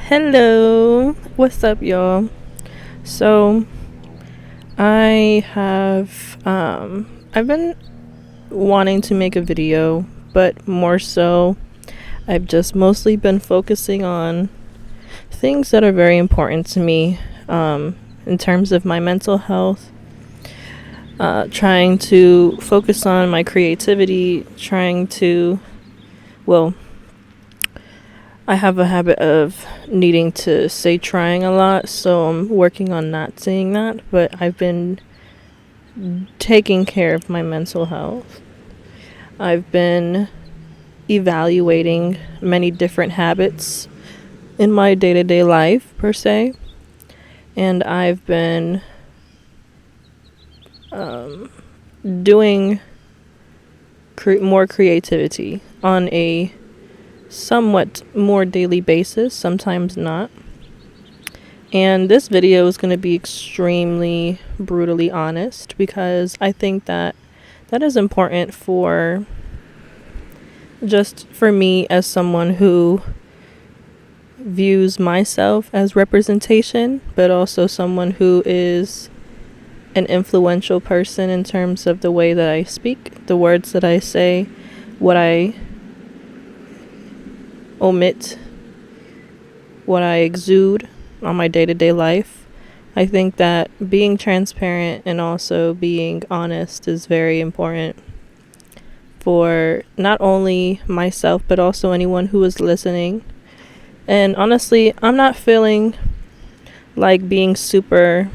Hello, what's up, y'all? So, I've been wanting to make a video, but more so, I've just mostly been focusing on things that are very important to me, in terms of my mental health, trying to focus on my creativity, well, I have a habit of needing to say trying a lot, so I'm working on not saying that, but I've been taking care of my mental health. I've been evaluating many different habits in my day-to-day life, per se, and I've been doing more creativity on a somewhat more daily basis, sometimes not. And this video is going to be extremely brutally honest because I think that is important for me as someone who views myself as representation, but also someone who is an influential person in terms of the way that I speak, the words that I say, what I omit, what I exude on my day-to-day life. I think that being transparent and also being honest is very important for not only myself but also anyone who is listening. And honestly, I'm not feeling like being super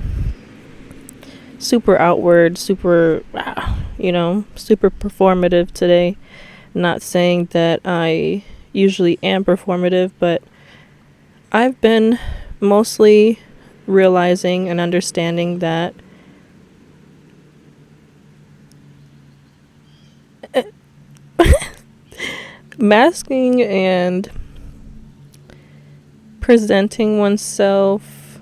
outward, super performative today. Not saying that I usually am performative, but I've been mostly realizing and understanding that masking and presenting oneself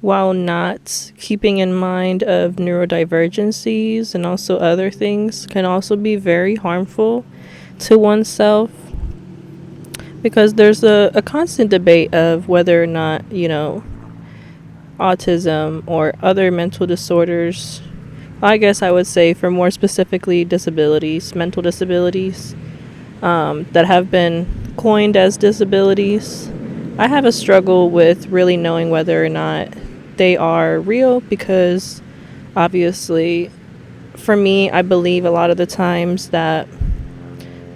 while not keeping in mind of neurodivergencies and also other things can also be very harmful to oneself. Because there's a constant debate of whether or not, autism or other mental disorders, I guess I would say for more specifically disabilities, mental disabilities, that have been coined as disabilities. I have a struggle with really knowing whether or not they are real because obviously for me, I believe a lot of the times that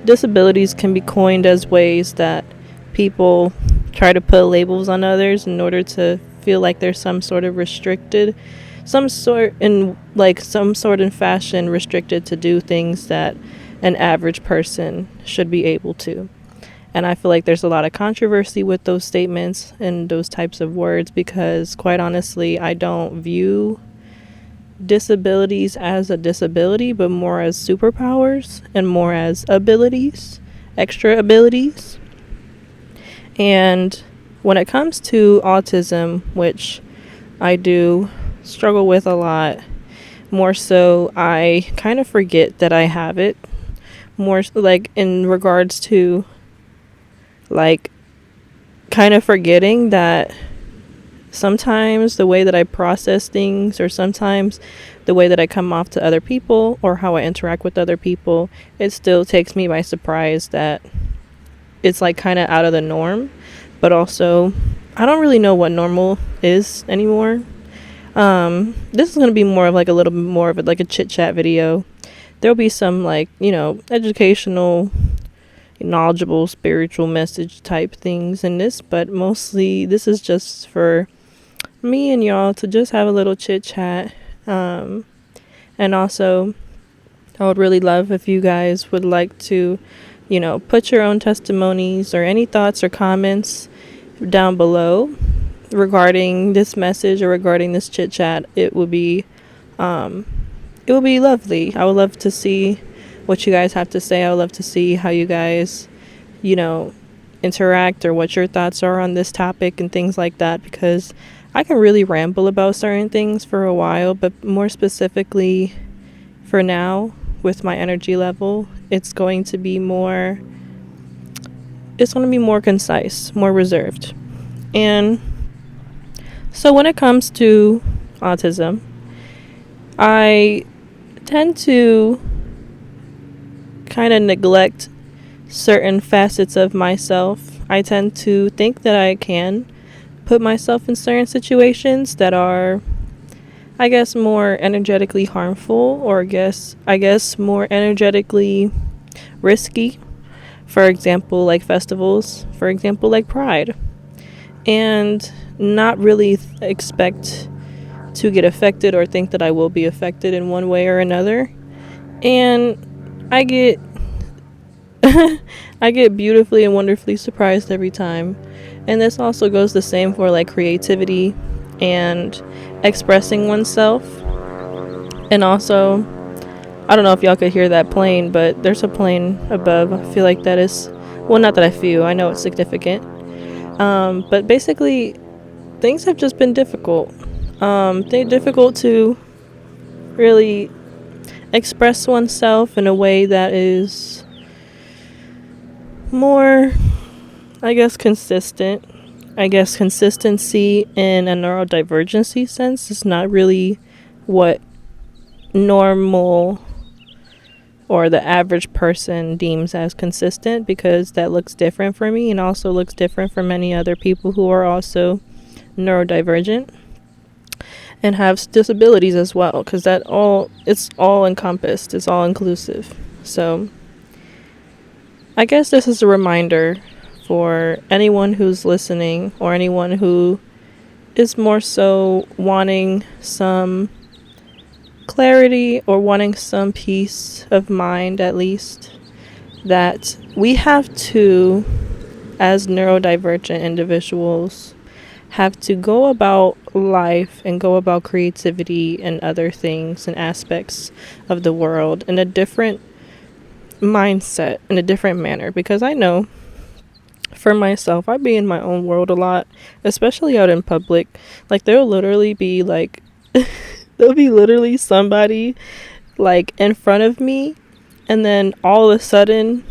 disabilities can be coined as ways that people try to put labels on others in order to feel like there's some sort of some sort in fashion restricted to do things that an average person should be able to. And I feel like there's a lot of controversy with those statements and those types of words because, quite honestly, I don't view disabilities as a disability, but more as superpowers and more as abilities, extra abilities. And when it comes to autism, which I do struggle with a lot, more so I kind of forget that I have it, more like in regards to like kind of forgetting that sometimes the way that I process things or sometimes the way that I come off to other people or how I interact with other people, it still takes me by surprise that it's like kind of out of the norm. But also, I don't really know what normal is anymore. This is going to be more of like a little bit more of like a chit chat video. There'll be some educational, knowledgeable, spiritual message type things in this, but mostly this is just for me and y'all to just have a little chit chat. And also, I would really love if you guys would like to, put your own testimonies or any thoughts or comments down below regarding this message or regarding this chit chat. It would be lovely. I would love to see what you guys have to say. I would love to see how you guys, interact or what your thoughts are on this topic and things like that, because I can really ramble about certain things for a while, but more specifically for now with my energy level, it's going to be more concise, more reserved. And so when it comes to autism, I tend to kind of neglect certain facets of myself. I tend to think that I can put myself in certain situations that are, I guess, more energetically harmful, or I guess more energetically risky. For example, like festivals, for example, like Pride, and not really expect to get affected or think that I will be affected in one way or another. And I get I get beautifully and wonderfully surprised every time. And this also goes the same for like creativity and expressing oneself. And also, I don't know if y'all could hear that plane, but there's a plane above. I feel like that is, well, not that I feel, I know it's significant. But basically, things have just been difficult. They're difficult to really express oneself in a way that is more, I guess, consistent. I guess consistency in a neurodivergency sense is not really what normal or the average person deems as consistent, because that looks different for me and also looks different for many other people who are also neurodivergent and have disabilities as well, because it's all encompassed, it's all inclusive. So I guess this is a reminder for anyone who's listening, or anyone who is more so wanting some clarity or wanting some peace of mind, at least, that we have to, as neurodivergent individuals, have to go about life and go about creativity and other things and aspects of the world in a different mindset, in a different manner. Because I know for myself, I be in my own world a lot, especially out in public. Like, there'll literally be like there'll be literally somebody like in front of me, and then all of a sudden,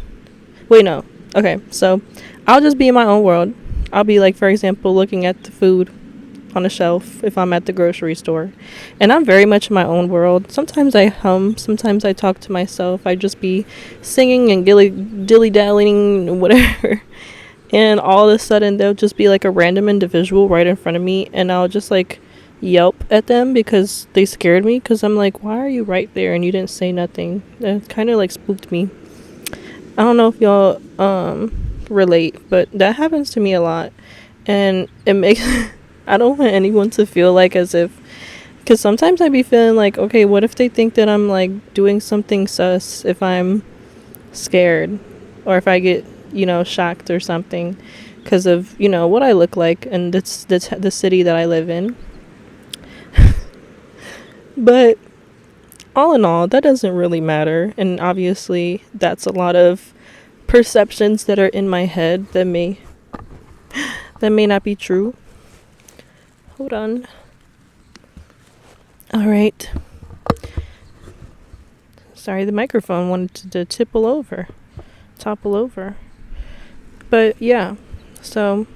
wait, no, okay, so I'll just be in my own world. I'll be like, for example, looking at the food on a shelf if I'm at the grocery store, and I'm very much in my own world. Sometimes I hum, sometimes I talk to myself, I just be singing and dilly-dallying, whatever. And all of a sudden there'll just be like a random individual right in front of me, and I'll just like yelp at them because they scared me, because I'm like, why are you right there and you didn't say nothing? That kind of like spooked me. I don't know if y'all relate, but that happens to me a lot, and it makes I don't want anyone to feel like as if, because sometimes I be feeling like, okay, what if they think that I'm like doing something sus if I'm scared, or if I get, shocked or something because of, what I look like and the city that I live in. But all in all, that doesn't really matter, and obviously that's a lot of perceptions that are in my head that may not be true. Hold on. All right. Sorry, the microphone wanted to topple over. But yeah, so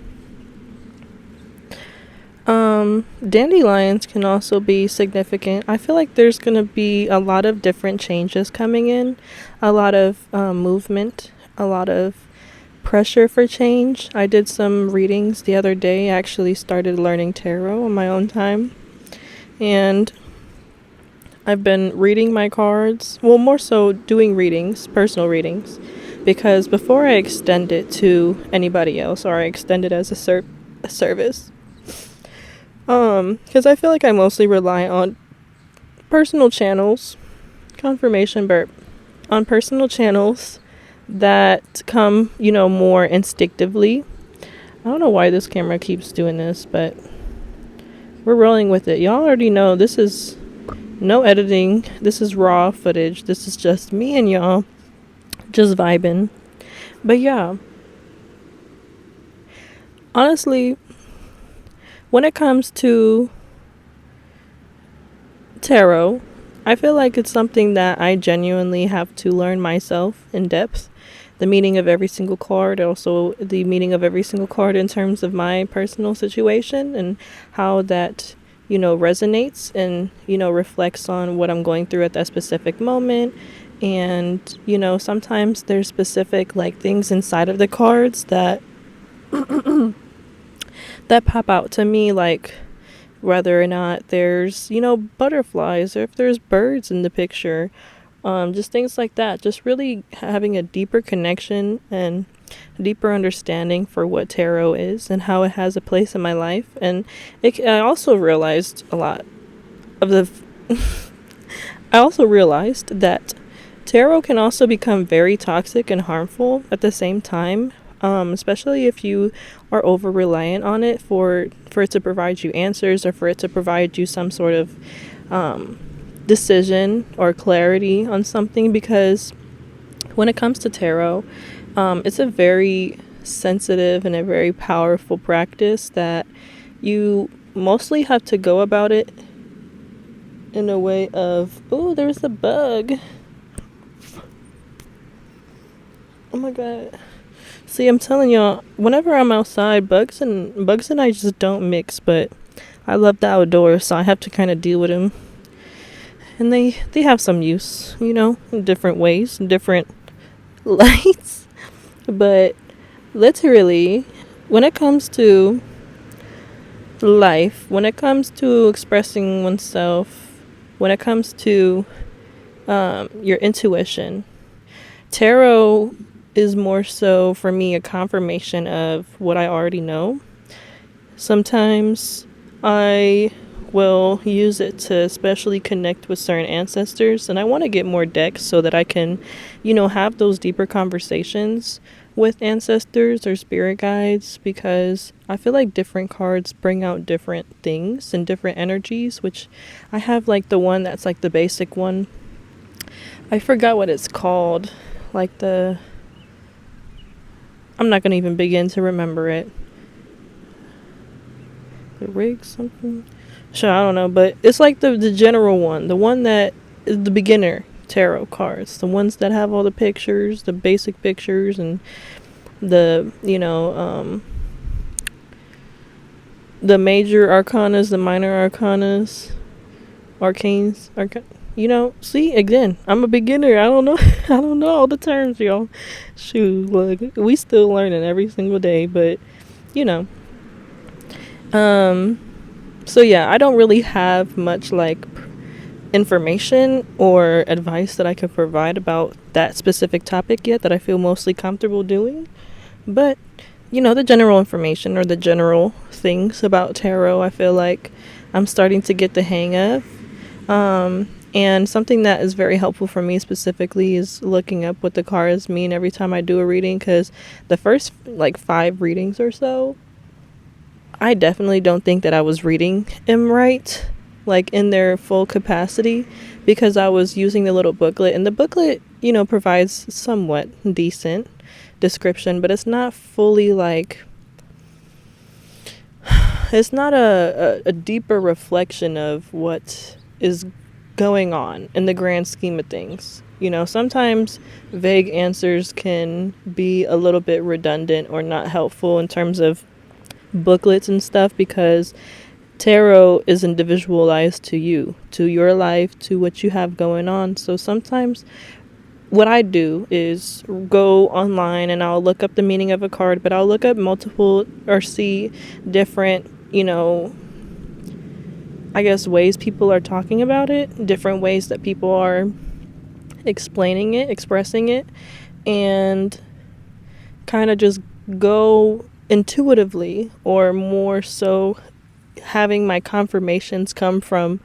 dandelions can also be significant. I feel like there's gonna be a lot of different changes coming in, a lot of movement, a lot of pressure for change. I did some readings the other day. I actually started learning tarot on my own time, and I've been reading my cards, well, more so doing readings, personal readings, because before I extend it to anybody else, or I extend it as a service, because I feel like I mostly rely on personal channels, confirmation burp, on personal channels that come, more instinctively. I don't know why this camera keeps doing this, but we're rolling with it. Y'all already know this is no editing. This is raw footage. This is just me and y'all just vibing. But yeah, honestly, when it comes to tarot, I feel like it's something that I genuinely have to learn myself in depth. the meaning of every single card, also the meaning of every single card in terms of my personal situation and how that, resonates and, reflects on what I'm going through at that specific moment. And, sometimes there's specific like things inside of the cards that that pop out to me, like whether or not there's, butterflies or if there's birds in the picture. Just things like that. Just really having a deeper connection and a deeper understanding for what tarot is and how it has a place in my life. And I also realized a lot of the... I also realized that tarot can also become very toxic and harmful at the same time. Especially if you are over reliant on it for it to provide you answers or for it to provide you some sort of decision or clarity on something. Because when it comes to tarot, it's a very sensitive and a very powerful practice that you mostly have to go about it in a way of, oh, there's a bug. Oh my god. See, I'm telling y'all, whenever I'm outside, bugs and I just don't mix, but I love the outdoors, so I have to kind of deal with them. And they have some use, in different ways, in different lights. But literally, when it comes to life, when it comes to expressing oneself, when it comes to your intuition, tarot is more so for me a confirmation of what I already know. Sometimes I will use it to especially connect with certain ancestors, and I want to get more decks so that I can, have those deeper conversations with ancestors or spirit guides, because I feel like different cards bring out different things and different energies, which I have like the one that's like the basic one. I forgot what it's called. I'm not going to even begin to remember it. The rig something? Sure, I don't know. But it's like the general one. The one that is the beginner tarot cards. The ones that have all the pictures, the basic pictures, and the, the major arcanas, the minor arcanas, arcanes. See, again, I'm a beginner. I don't know. I don't know all the terms, y'all. Shoot, look, we still learning every single day, but, so yeah, I don't really have much like information or advice that I could provide about that specific topic yet that I feel mostly comfortable doing. But, the general information or the general things about tarot, I feel like I'm starting to get the hang of. And something that is very helpful for me specifically is looking up what the cards mean every time I do a reading, because the first like 5 readings or so, I definitely don't think that I was reading them right, like in their full capacity, because I was using the little booklet, and the booklet, provides somewhat decent description, but it's not fully like, it's not a deeper reflection of what is going on in the grand scheme of things. Sometimes vague answers can be a little bit redundant or not helpful in terms of booklets and stuff, because tarot is individualized to you, to your life, to what you have going on. So sometimes what I do is go online and I'll look up the meaning of a card, but I'll look up multiple or see different, I guess, ways people are talking about it, different ways that people are explaining it, expressing it, and kind of just go intuitively, or more so having my confirmations come from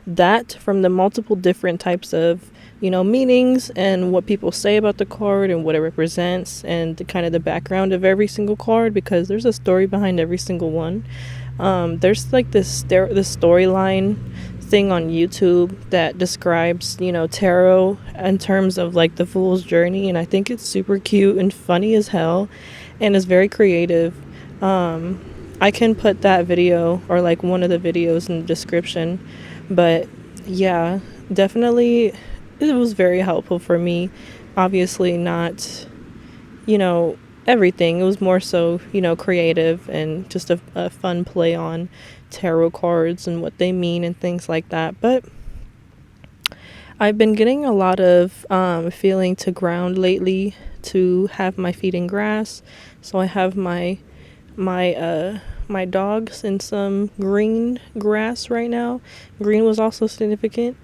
the multiple different types of, meanings and what people say about the card and what it represents and the background of every single card, because there's a story behind every single one. There's like this storyline thing on YouTube that describes, tarot in terms of like the fool's journey, and I think it's super cute and funny as hell, and it's very creative. I can put that video or like one of the videos in the description, but yeah, definitely it was very helpful for me. Obviously not, everything. It was more so, creative and just a fun play on tarot cards and what they mean and things like that. But I've been getting a lot of feeling to ground lately, to have my feet in grass. So I have my dogs in some green grass right now. Green was also significant.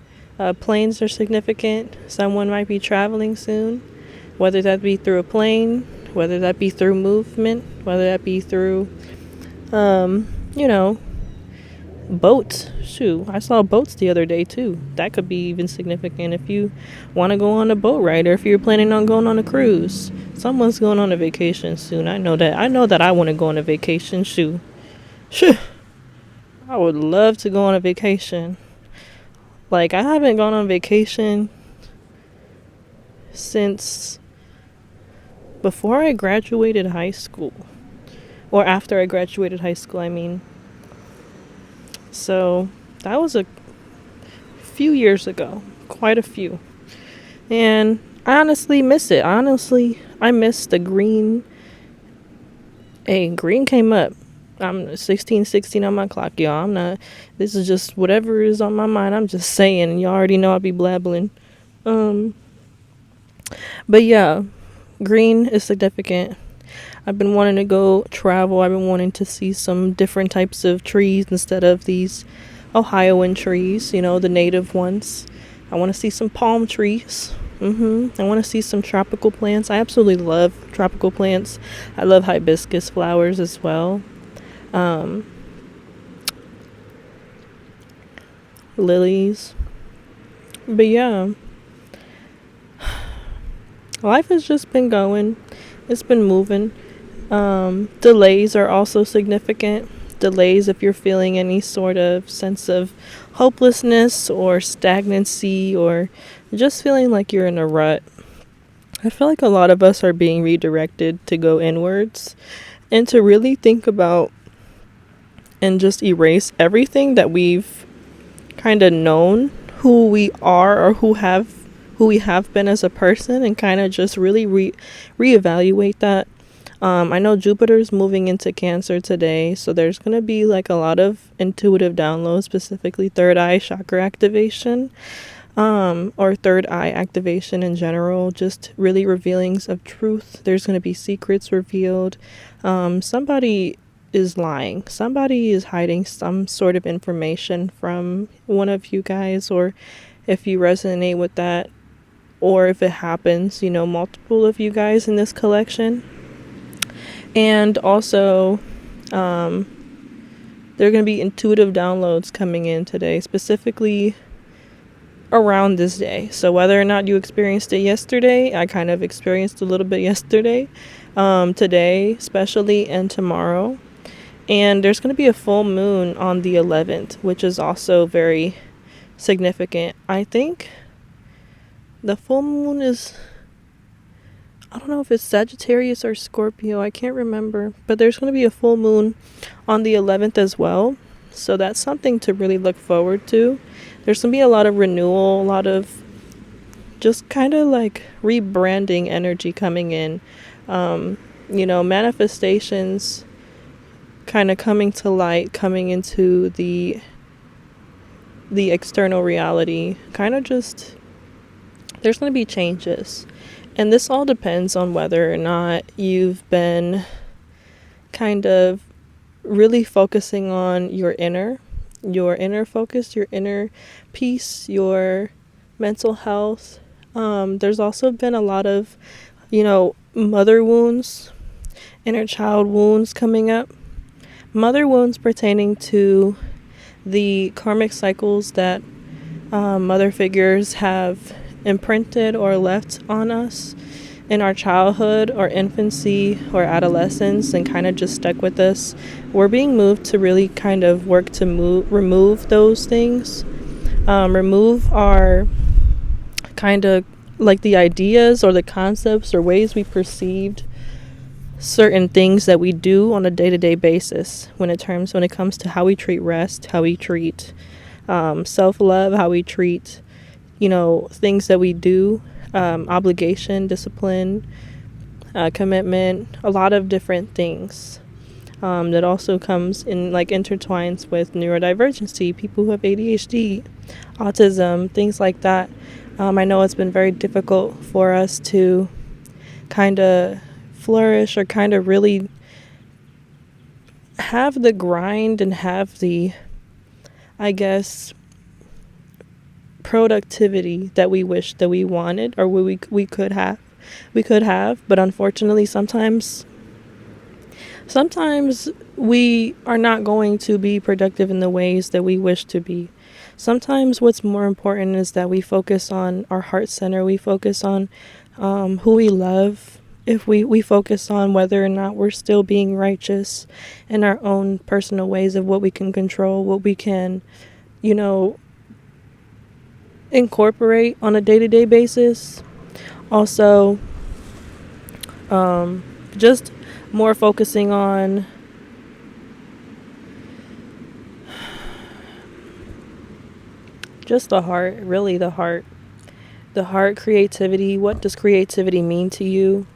Planes are significant. Someone might be traveling soon, whether that be through a plane, whether that be through movement, whether that be through, boats. Shoot, I saw boats the other day too. That could be even significant if you want to go on a boat ride, or if you're planning on going on a cruise. Someone's going on a vacation soon. I know that I want to go on a vacation. Shoot. I would love to go on a vacation. Like, I haven't gone on vacation since before I graduated high school. Or after I graduated high school, I mean. So, that was a few years ago. Quite a few. And I honestly miss it. I miss the green. Hey, green came up. I'm 16 on my clock, y'all. I'm not. This is just whatever is on my mind. I'm just saying, and y'all already know I be blabbling. But yeah, green is significant. I've been wanting to go travel. I've been wanting to see some different types of trees instead of these Ohioan trees, the native ones. I want to see some palm trees. I want to see some tropical plants. I absolutely love tropical plants. I love hibiscus flowers as well. Lilies. But yeah, life has just been going. It's been moving. Delays are also significant. Delays if you're feeling any sort of sense of hopelessness or stagnancy, or just feeling like you're in a rut. I feel like a lot of us are being redirected to go inwards and to really think about and just erase everything that we've kind of known who we are, or who we have been as a person, and kind of just really reevaluate that. I know Jupiter's moving into Cancer today, so there's going to be like a lot of intuitive downloads, specifically third eye chakra activation, or third eye activation in general, just really revealings of truth. There's going to be secrets revealed. Somebody is lying. Somebody is hiding some sort of information from one of you guys, or if you resonate with that, or if it happens, multiple of you guys in this collection. And also, there are going to be intuitive downloads coming in today, specifically around this day. So whether or not you experienced it yesterday, I kind of experienced a little bit yesterday, today especially, and tomorrow. And there's going to be a full moon on the 11th, which is also very significant. I think the full moon is, I don't know if it's Sagittarius or Scorpio, I can't remember, but there's going to be a full moon on the 11th as well. So that's something to really look forward to. There's going to be a lot of renewal, a lot of just kind of like rebranding energy coming in. Manifestations kind of coming to light, coming into the external reality. Kind of just, there's going to be changes. And this all depends on whether or not you've been kind of really focusing on your inner focus, your inner peace, your mental health. There's also been a lot of, mother wounds, inner child wounds coming up. Mother wounds pertaining to the karmic cycles that mother figures have imprinted or left on us in our childhood or infancy or adolescence, and kind of just stuck with us. We're being moved to really kind of work to remove those things, remove our kind of like the ideas or the concepts or ways we perceived certain things that we do on a day-to-day basis when it comes to how we treat rest, how we treat self-love, how we treat things that we do, obligation, discipline, commitment, a lot of different things. That also comes in, like, intertwines with neurodivergency, people who have ADHD, autism, things like that. I know it's been very difficult for us to kind of flourish or kind of really have the grind and have the, I guess, productivity that we wish that we wanted, or we could have. But unfortunately sometimes we are not going to be productive in the ways that we wish to be. Sometimes what's more important is that we focus on our heart center. We focus on who we love. If we focus on whether or not we're still being righteous in our own personal ways of what we can control, what we can, incorporate on a day-to-day basis. Also, just more focusing on just the heart, really the heart, creativity. What does creativity mean to you?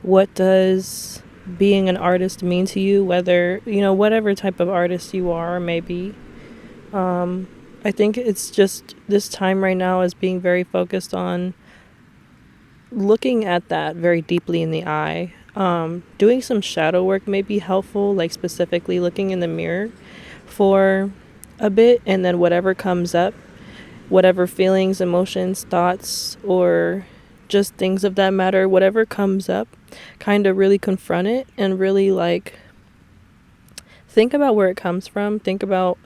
What does being an artist mean to you? Whether, whatever type of artist you are, maybe. I think it's just this time right now is being very focused on looking at that very deeply in the eye. Doing some shadow work may be helpful, like specifically looking in the mirror for a bit, and then whatever comes up, whatever feelings, emotions, thoughts, or just things of that matter, whatever comes up, kind of really confront it and really, like, think about where it comes from. Think about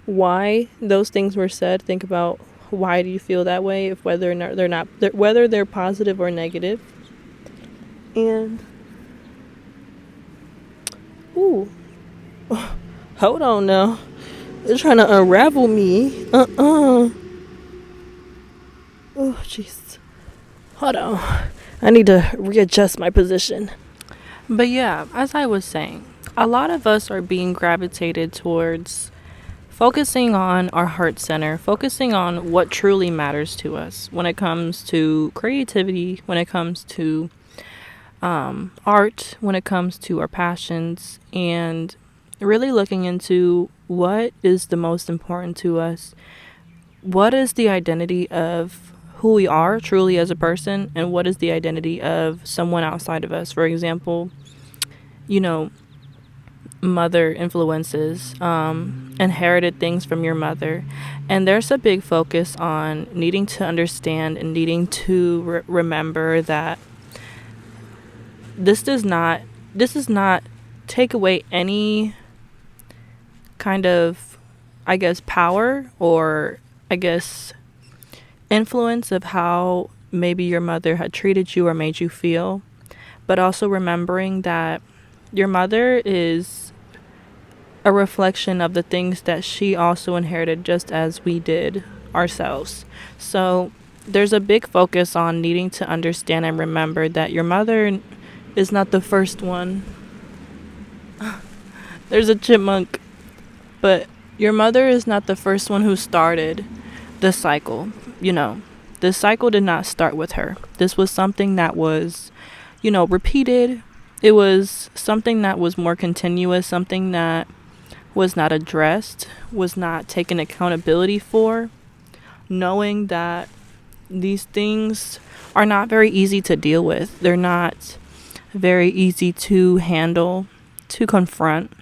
why those things were said. Think about why do you feel that way, if whether or not whether they're positive or negative. And hold on now, they're trying to unravel me. Oh jeez, hold on, I need to readjust my position. But yeah, as I was saying, a lot of us are being gravitated towards focusing on our heart center, focusing on what truly matters to us when it comes to creativity, when it comes to art, when it comes to our passions, and really looking into what is the most important to us. What is the identity of who we are truly as a person, and what is the identity of someone outside of us? For example, mother influences, inherited things from your mother, and there's a big focus on needing to understand and needing to remember that this does not take away any kind of, I guess, power or, I guess, influence of how maybe your mother had treated you or made you feel, but also remembering that your mother is a reflection of the things that she also inherited, just as we did ourselves. So there's a big focus on needing to understand and remember that your mother is not the first one. There's a chipmunk. But your mother is not the first one who started the cycle. The cycle did not start with her. This was something that was, repeated. It was something that was more continuous, something that was not addressed, was not taken accountability for, knowing that these things are not very easy to deal with. They're not very easy to handle, to confront.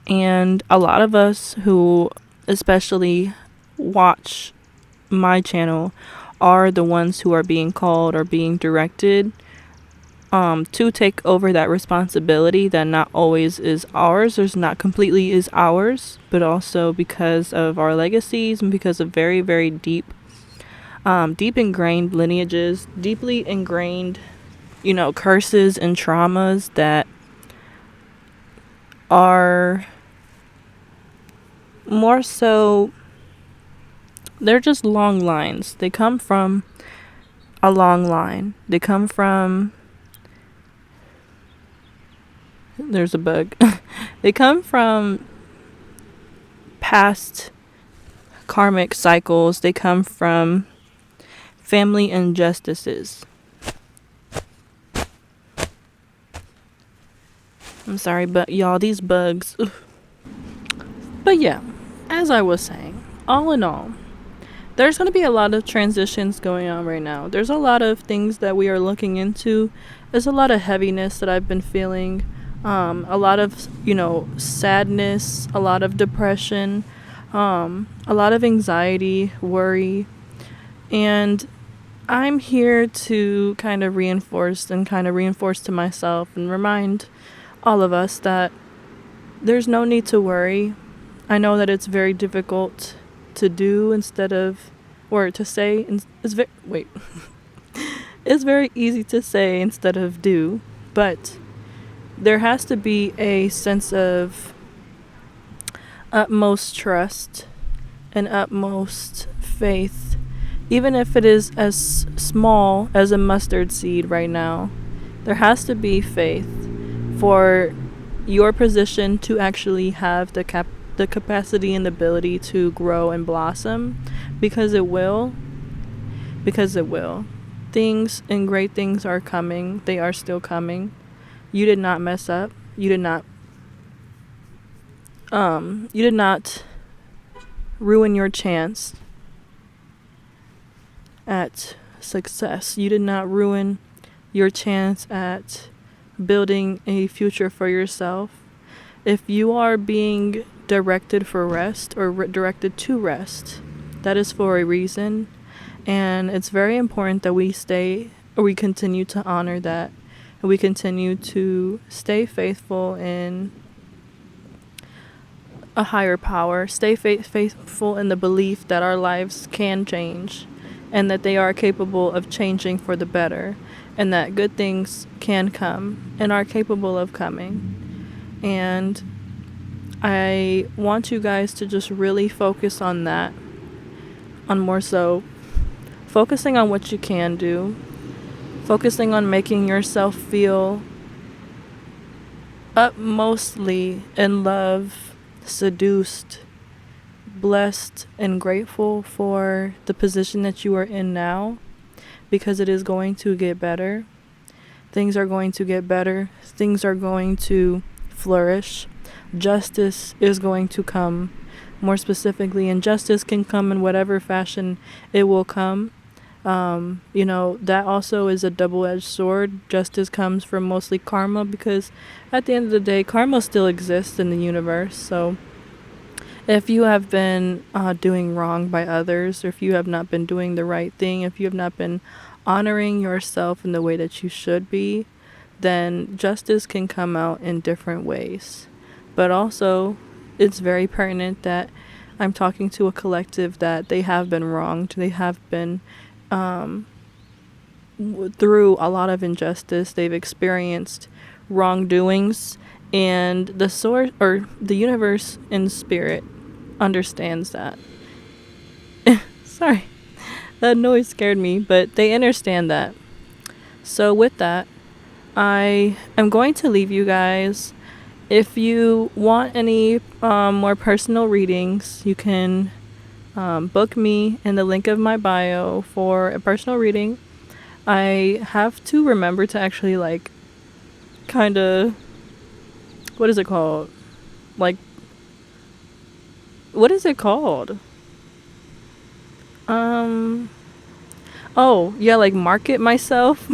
And a lot of us who especially watch my channel are the ones who are being called or being directed to take over that responsibility that not always is ours, or not completely is ours, but also because of our legacies and because of very, very deep ingrained lineages, deeply ingrained, curses and traumas that are more so, they're just long lines. They come from a long line. They come from, there's a bug. They come from past karmic cycles. They come from family injustices. I'm sorry, but y'all, these bugs. Ugh. But yeah, as I was saying, all in all, there's going to be a lot of transitions going on right now. There's a lot of things that we are looking into. There's a lot of heaviness that I've been feeling. A lot of, sadness, a lot of depression, a lot of anxiety, worry. And I'm here to kind of reinforce to myself and remind all of us that there's no need to worry. I know that it's very difficult to do instead of, or to say, it's very easy to say instead of do, but there has to be a sense of utmost trust and utmost faith, even if it is as small as a mustard seed right now. There has to be faith for your position to actually have the capacity and ability to grow and blossom, because it will. Things and great things are coming. They are still coming. You did not mess up. You did not ruin your chance at success. You did not ruin your chance at building a future for yourself. If you are being directed for rest or directed to rest, that is for a reason. And it's very important that we continue to honor that. And we continue to stay faithful in a higher power. Stay faithful in the belief that our lives can change and that they are capable of changing for the better, and that good things can come and are capable of coming. And I want you guys to just really focus on that, on more so focusing on what you can do, focusing on making yourself feel utmostly in love, seduced, blessed, and grateful for the position that you are in now, because it is going to get better. Things are going to get better. Things are going to flourish. Justice is going to come, more specifically, and justice can come in whatever fashion it will come. That also is a double-edged sword. Justice comes from mostly karma, because at the end of the day, karma still exists in the universe. So if you have been doing wrong by others, or if you have not been doing the right thing, if you have not been honoring yourself in the way that you should be, then justice can come out in different ways. But also, it's very pertinent that I'm talking to a collective that they have been wronged. They have been through a lot of injustice. They've experienced wrongdoings, and the source, or the universe in spirit, understands that. Sorry, that noise scared me, but they understand that. So with that, I am going to leave you guys. If you want any more personal readings, you can book me in the link of my bio for a personal reading. I have to remember to actually what is it called? What is it called? Market myself.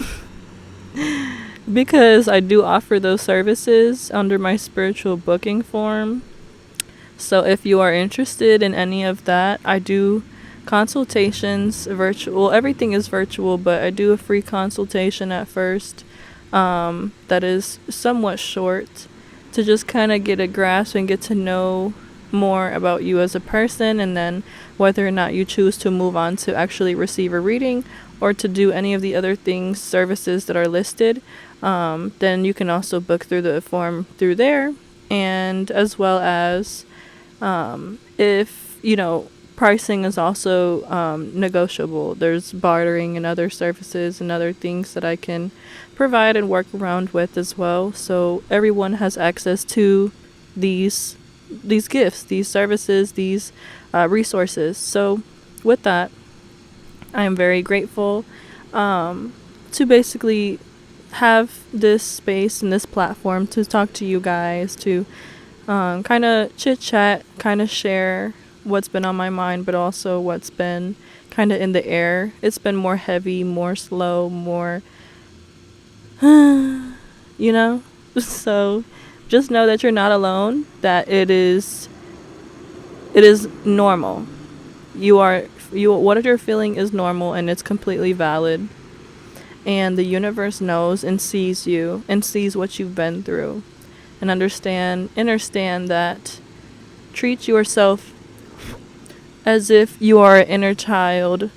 Because I do offer those services under my spiritual booking form. So if you are interested in any of that, I do consultations, virtual. Everything is virtual, but I do a free consultation at first that is somewhat short, to just kind of get a grasp and get to know more about you as a person, and then whether or not you choose to move on to actually receive a reading or to do any of the other services that are listed, then you can also book through the form through there. And as well as if pricing is also negotiable. There's bartering and other services and other things that I can provide and work around with as well, so everyone has access to these gifts, these services, these resources. So with that, I am very grateful to basically have this space and this platform to talk to you guys, to kind of chit chat, kind of share what's been on my mind, but also what's been kind of in the air. It's been more heavy, more slow, more, you know? So just know that you're not alone, that it is normal. What you're feeling is normal and it's completely valid. And the universe knows and sees you and sees what you've been through. And understand that treat yourself as if you are an inner child.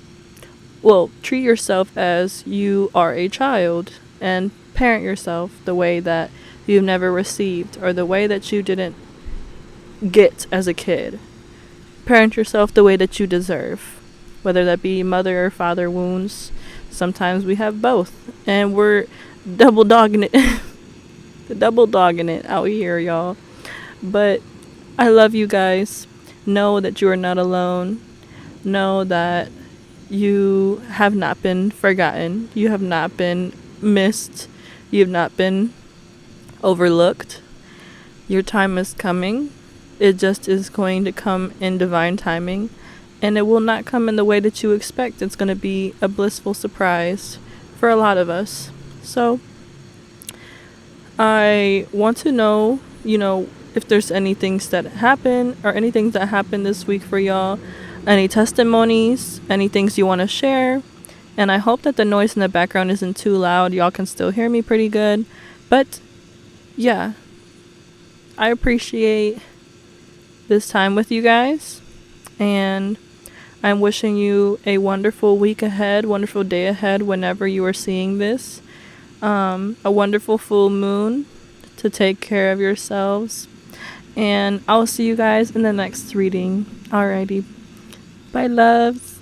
Well, treat yourself as you are a child and parent yourself the way that you've never received or the way that you didn't get as a kid. Parent yourself the way that you deserve, whether that be mother or father wounds. Sometimes we have both, and we're double dogging it. Double dogging it out here, y'all. But I love you guys. Know that you are not alone. Know that you have not been forgotten. You have not been missed. You have not been overlooked. Your time is coming. It just is going to come in divine timing. And it will not come in the way that you expect. It's going to be a blissful surprise for a lot of us. So I want to know, if there's any things that happen or anything that happened this week for y'all. Any testimonies, any things you want to share. And I hope that the noise in the background isn't too loud. Y'all can still hear me pretty good. But yeah, I appreciate this time with you guys. And I'm wishing you a wonderful week ahead, wonderful day ahead whenever you are seeing this. A wonderful full moon to take care of yourselves. And I'll see you guys in the next reading. Alrighty. Bye, loves.